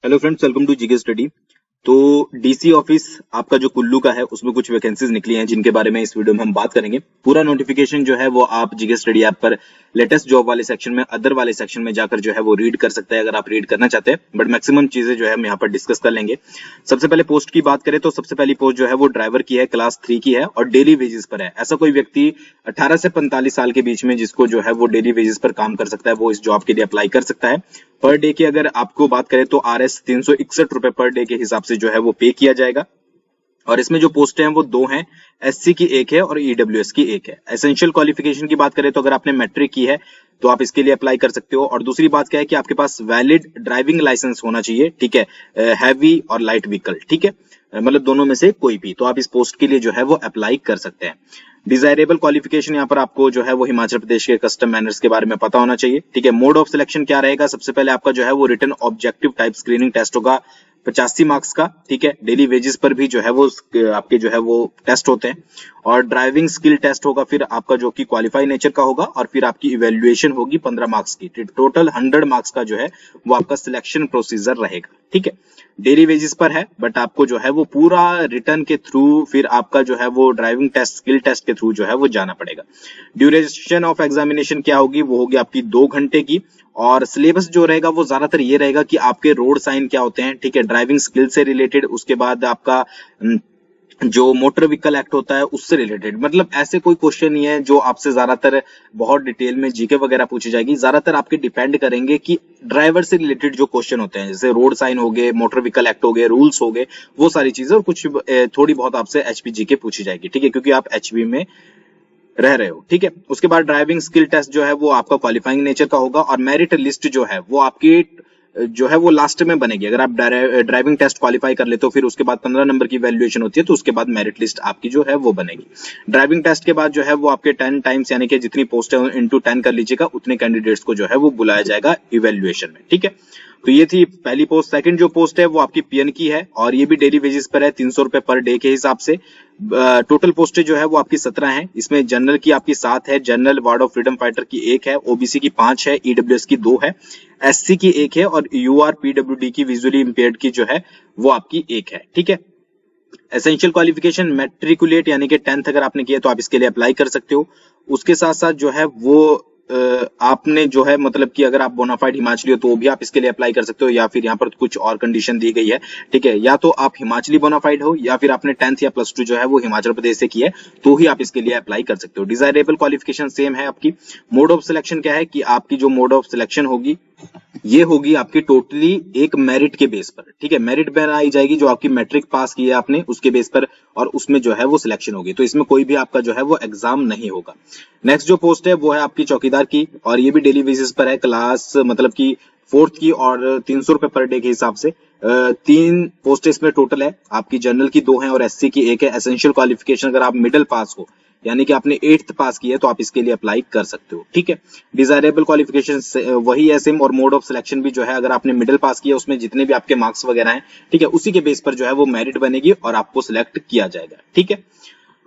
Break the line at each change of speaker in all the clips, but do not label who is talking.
Hello friends, welcome to GK study. तो DC office आपका जो कुल्लू का है उसमें कुछ वैकेंसीज निकली हैं जिनके बारे में इस वीडियो में हम बात करेंगे। पूरा नोटिफिकेशन जो है वो आप जीके स्टडी ऐप पर लेटेस्ट जॉब वाले सेक्शन में, अदर वाले सेक्शन में जाकर जो है वो रीड कर सकते हैं अगर आप रीड करना चाहते हैं, बट मैक्सिमम चीजें जो है हम यहाँ पर डिस्कस कर लेंगे। सबसे पहले पोस्ट की बात करें तो सबसे पहली पोस्ट जो है वो ड्राइवर की है, क्लास 3 की है और डेली वेजेस पर है। ऐसा कोई व्यक्ति 18 से 45 साल के बीच में जिसको जो है वो डेली वेजेस पर काम कर सकता है वो इस जॉब के लिए अप्लाई कर सकता है। पर डे की अगर आपको बात करें तो RS 361 रुपए पर डे के हिसाब से जो है वो पे किया जाएगा। और इसमें जो पोस्ट हैं वो दो हैं, SC की एक है और EWS की एक है। एसेंशियल क्वालिफिकेशन की बात करें तो अगर आपने मैट्रिक की है तो आप इसके लिए अप्लाई कर सकते हो। और दूसरी बात क्या है कि आपके पास वैलिड ड्राइविंग लाइसेंस होना चाहिए, ठीक है, हैवी और लाइट व्हीकल, ठीक है, मतलब दोनों में से कोई भी, तो आप इस पोस्ट के लिए जो है वो अप्लाई कर सकते हैं। डिजायरेबल क्वालिफिकेशन यहाँ पर आपको जो है वो हिमाचल प्रदेश के कस्टम मैनर्स के बारे में पता होना चाहिए, ठीक है। मोड ऑफ सिलेक्शन क्या रहेगा, सबसे पहले आपका जो है वो written objective type screening test होगा 85 मार्क्स का, ठीक है। डेली वेजेस पर भी जो है वो आपके जो है वो टेस्ट होते हैं। और ड्राइविंग स्किल टेस्ट होगा फिर आपका जो कि क्वालिफाई नेचर का होगा, और फिर आपकी इवेल्युएशन होगी 15 मार्क्स की। टोटल 100 मार्क्स का जो है वो आपका सिलेक्शन प्रोसीजर रहेगा, ठीक है। डेली वेजेस पर है, बट आपको जो है वो पूरा रिटर्न के थ्रू फिर आपका जो है वो ड्राइविंग टेस्ट, स्किल टेस्ट के थ्रू जो है वो जाना पड़ेगा। ड्यूरेशन ऑफ एग्जामिनेशन क्या होगी, वो होगी आपकी 2 घंटे की। और सिलेबस जो रहेगा वो ज्यादातर ये रहेगा कि आपके रोड साइन क्या होते हैं, ठीक है, ड्राइविंग स्किल से रिलेटेड, उसके बाद आपका जो मोटर व्हीकल एक्ट होता है उससे रिलेटेड। मतलब ऐसे कोई क्वेश्चन नहीं है जो आपसे ज्यादातर बहुत डिटेल में जीके वगैरह पूछी जाएगी, ज्यादातर आपके डिपेंड करेंगे कि ड्राइवर से रिलेटेड जो क्वेश्चन होते हैं, जैसे रोड साइन हो गए, मोटर व्हीकल एक्ट हो गए, रूल्स हो गए, वो सारी चीजें, और कुछ थोड़ी बहुत आपसे एचपी जीके पूछी जाएगी, ठीक है, क्योंकि आप एचपी में रह रहे हो, ठीक है। उसके बाद ड्राइविंग स्किल टेस्ट जो है वो आपका क्वालिफाइंग नेचर का होगा। और मेरिट लिस्ट जो है वो आपकी जो है वो लास्ट में बनेगी। अगर आप ड्राइविंग टेस्ट क्वालिफाई कर लेते हो फिर उसके बाद 15 नंबर की वैल्यूएशन होती है, तो उसके बाद मेरिट लिस्ट आपकी जो है वो बनेगी। ड्राइविंग टेस्ट के बाद जो है वो आपके 10 टाइम्स, यानी कि जितनी पोस्ट है इंटू 10 कर लीजिएगा, उतने कैंडिडेट्स को जो है वो बुलाया जाएगा इवेल्युएशन में, ठीक है। तो ये थी पहली पोस्ट। सेकंड जो पोस्ट है वो आपकी पीएन की है और ये भी डेली वेजेस पर है, 300 रुपए पर डे के हिसाब से। टोटल पोस्टें जो है वो आपकी 17 है। इसमें जनरल की आपकी 7 है, general ward of freedom fighter की 1 है, ओबीसी की 5 है, ईडब्ल्यूएस की 2 है, एससी की 1 है और यूआर पीडब्ल्यूडी की विजुअली इंपेयर्ड की जो है वो आपकी 1 है, ठीक है। एसेंशियल क्वालिफिकेशन मैट्रिकुलेट यानी कि 10th अगर आपने किया तो आप इसके लिए अप्लाई कर सकते हो। उसके साथ साथ जो है वो आपने जो है मतलब कि अगर आप बोनाफाइड हिमाचली हो तो भी आप इसके लिए अप्लाई कर सकते हो, या फिर यहाँ पर कुछ और कंडीशन दी गई है, ठीक है, या तो आप हिमाचली बोनाफाइड हो या फिर आपने 10th या +2 जो है वो हिमाचल प्रदेश से की है, तो ही आप इसके लिए अप्लाई कर सकते हो। डिजायरेबल क्वालिफिकेशन सेम है आपकी। मोड ऑफ सिलेक्शन क्या है कि आपकी जो मोड ऑफ सिलेक्शन होगी ये होगी आपकी टोटली एक मेरिट के बेस पर, ठीक है। मेरिट बनाई जाएगी जो आपकी मैट्रिक पास की है आपने उसके बेस पर, और उसमें जो है वो सिलेक्शन होगी, तो इसमें कोई भी आपका जो है वो एग्जाम नहीं होगा। नेक्स्ट जो पोस्ट है वो है आपकी चौकीदार की, और ये भी डेली बेसिस पर है, क्लास मतलब की 4th की, और 300 रुपए पर डे के हिसाब से। 3 पोस्ट इसमें टोटल है आपकी, जनरल की 2 है और एससी की 1 है। एसेंशियल क्वालिफिकेशन अगर आप मिडिल पास हो यानी कि आपने 8th पास की है तो आप इसके लिए अप्लाई कर सकते हो, ठीक है। डिजायरेबल क्वालिफिकेशन वही है सेम, और मोड ऑफ सिलेक्शन भी जो है अगर आपने मिडिल पास किया उसमें जितने भी आपके मार्क्स वगैरह हैं, ठीक है, उसी के बेस पर जो है वो मेरिट बनेगी और आपको सिलेक्ट किया जाएगा, ठीक है।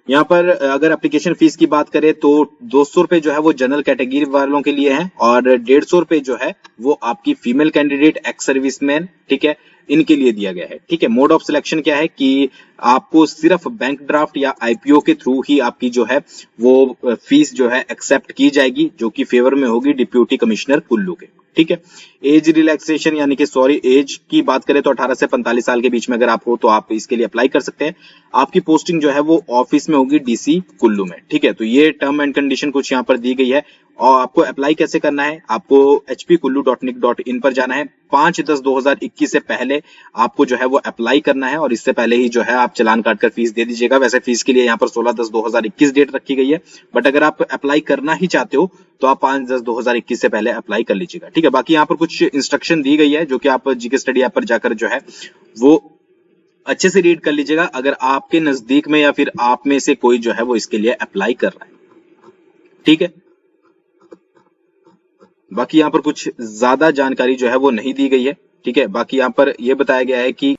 यहाँ पर अगर एप्लीकेशन फीस की बात करें तो 200 रुपए जो है वो जनरल कैटेगरी वालों के लिए है, और 150 रुपए जो है वो आपकी फीमेल कैंडिडेट, एक्स सर्विसमैन, ठीक है, इनके लिए दिया गया है, ठीक है। मोड ऑफ सिलेक्शन क्या है कि आपको सिर्फ बैंक ड्राफ्ट या आईपीओ के थ्रू ही आपकी जो है वो फीस जो है एक्सेप्ट की जाएगी, जो कि फेवर में होगी डिप्यूटी कमिश्नर कुल्लू के, ठीक है। एज रिलैक्सेशन यानी कि एज की बात करें तो 18 से 45 साल के बीच में अगर आप हो तो आप इसके लिए अप्लाई कर सकते हैं। आपकी पोस्टिंग जो है वो ऑफिस में होगी डीसी कुल्लू में, ठीक है। तो ये टर्म एंड कंडीशन कुछ यहाँ पर दी गई है। और आपको अप्लाई कैसे करना है, आपको hpkullu.nic.in पर जाना है। 5/10/2021 से पहले आपको जो है वो अप्लाई करना है, और इससे पहले ही जो है आप चालान काटकर फीस दे दीजिएगा। वैसे फीस के लिए यहाँ पर 16/10/2021 डेट रखी गई है, बट अगर आप अप्लाई करना ही चाहते हो तो आप 5/10/2021 से पहले अप्लाई कर लीजिएगा, ठीक है। बाकी यहाँ पर कुछ इंस्ट्रक्शन दी गई है जो कि आप जीके स्टडी ऐप पर जाकर जो है वो अच्छे से रीड कर लीजिएगा, अगर आपके नजदीक में या फिर आप में से कोई जो है वो इसके लिए अप्लाई कर रहा है, ठीक है। बाकी यहाँ पर कुछ ज्यादा जानकारी जो है वो नहीं दी गई है, ठीक है। बाकी यहाँ पर यह बताया गया है कि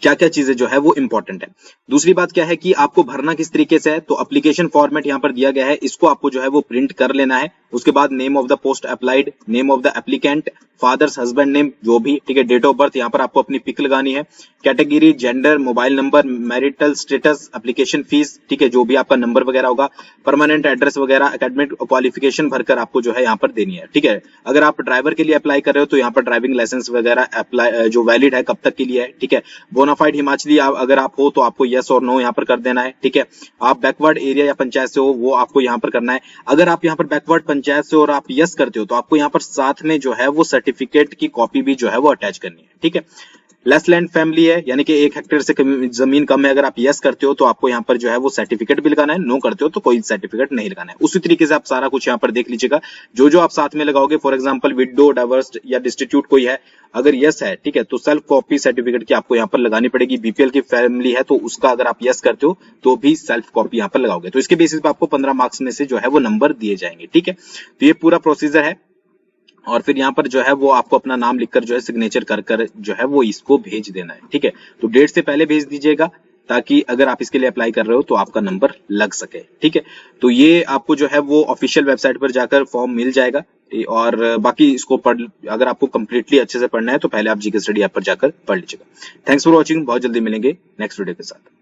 क्या क्या चीजें जो है वो इंपॉर्टेंट है। दूसरी बात क्या है कि आपको भरना किस तरीके से है, तो एप्लीकेशन फॉर्मेट यहाँ पर दिया गया है, इसको आपको जो है वो प्रिंट कर लेना है उसके बाद name of the post applied, name of the applicant, father's husband name जो भी, ठीक है, डेट ऑफ बर्थ, यहाँ पर आपको अपनी पिक लगानी है, category, gender, mobile number, marital status, application fees, ठीक है, जो भी आपका नंबर वगैरह होगा, परमानेंट एड्रेस वगैरह, एकेडमिक क्वालिफिकेशन भरकर आपको जो है यहाँ पर देनी है, ठीक है। अगर आप ड्राइवर के लिए अप्लाई कर रहे हो तो यहाँ पर ड्राइविंग लाइसेंस वगैरह अप्लाई जो वैलिड है कब तक के लिए है, ठीक है। बोनाफाइड हिमाचली अगर आप हो तो आपको यस और नो यहाँ पर कर देना है, ठीक है। आप बैकवर्ड एरिया या पंचायत से हो वो आपको यहाँ पर करना है। अगर आप यहाँ पर बैकवर्ड पंचायत से और आप यस करते हो तो आपको यहाँ पर साथ में जो है वो सर्टिफिकेट की कॉपी भी जो है वो अटैच करनी है, ठीक है। लेस लैंड फैमिली है, यानी कि 1 हेक्टेयर से जमीन कम है, अगर आप यस करते हो तो आपको यहाँ पर जो है वो सर्टिफिकेट भी लगाना है, नो करते हो तो कोई सर्टिफिकेट नहीं लगाना है। उसी तरीके से आप सारा कुछ यहाँ पर देख लीजिएगा, जो जो आप साथ में लगाओगे, फॉर एग्जांपल विडो, डाइवर्स्ड या डिस्टिट्यूट कोई है, अगर यस है, ठीक है, तो सेल्फ कॉपी सर्टिफिकेट की आपको यहाँ पर लगानी पड़ेगी। बीपीएल की फैमिली है तो उसका अगर आप यस करते हो तो भी सेल्फ कॉपी यहाँ पर लगाओगे, तो इसके बेसिस पे आपको 15 मार्क्स में से जो है वो नंबर दिए जाएंगे, ठीक है। तो ये पूरा प्रोसीजर है, और फिर यहाँ पर जो है वो आपको अपना नाम लिखकर जो है सिग्नेचर कर जो है वो इसको भेज देना है, ठीक है। तो डेट से पहले भेज दीजिएगा ताकि अगर आप इसके लिए अप्लाई कर रहे हो तो आपका नंबर लग सके, ठीक है। तो ये आपको जो है वो ऑफिशियल वेबसाइट पर जाकर फॉर्म मिल जाएगा, और बाकी इसको अगर आपको कंप्लीटली अच्छे से पढ़ना है तो पहले आप जीके स्टडी ऐप पर जाकर पढ़ लीजिएगा। थैंक्स फॉर वॉचिंग, बहुत जल्दी मिलेंगे नेक्स्ट वीडियो के साथ।